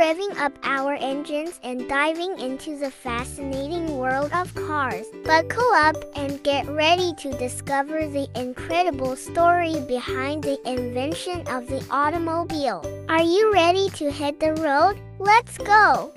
revving up our engines and diving into the fascinating world of cars. Buckle up and get ready to discover the incredible story behind the invention of the automobile. Are you ready to hit the road? Let's go!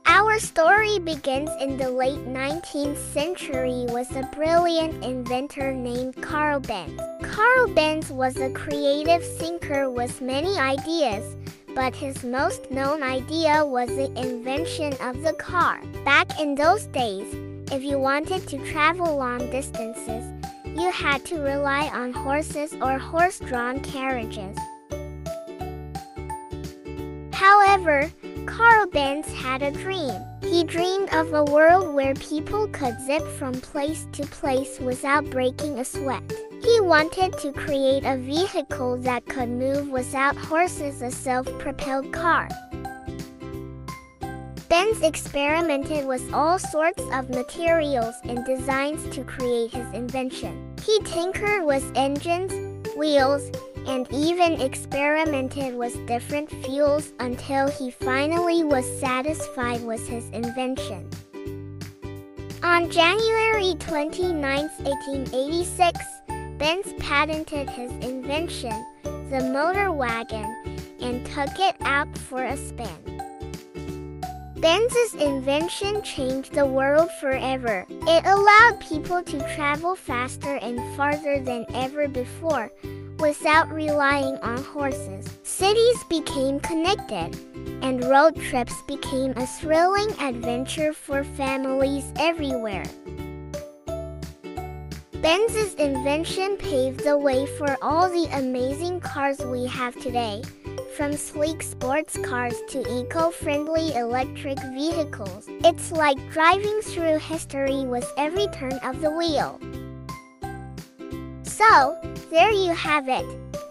Our story begins in the late 19th century with a brilliant inventor named Carl Benz. Carl Benz was a creative thinker with many ideas, but his most known idea was the invention of the car. Back in those days, if you wanted to travel long distances, you had to rely on horses or horse-drawn carriages. However, Carl Benz had a dream. He dreamed of a world where people could zip from place to place without breaking a sweat. He wanted to create a vehicle that could move without horses, a self-propelled car. Benz experimented with all sorts of materials and designs to create his invention. He tinkered with engines, wheels, and even experimented with different fuels until he finally was satisfied with his invention. On January 29, 1886, Benz patented his invention, the motor wagon, and took it out for a spin. Benz's invention changed the world forever. It allowed people to travel faster and farther than ever before, without relying on horses. Cities became connected, and road trips became a thrilling adventure for families everywhere. Benz's invention paved the way for all the amazing cars we have today, from sleek sports cars to eco-friendly electric vehicles. It's like driving through history with every turn of the wheel. So, there you have it,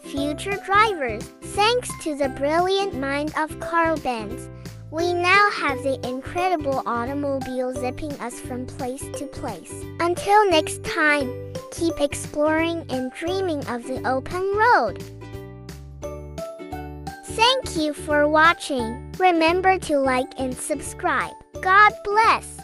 future drivers. Thanks to the brilliant mind of Carl Benz, we now have the incredible automobile zipping us from place to place. Until next time, keep exploring and dreaming of the open road. Thank you for watching. Remember to like and subscribe. God bless.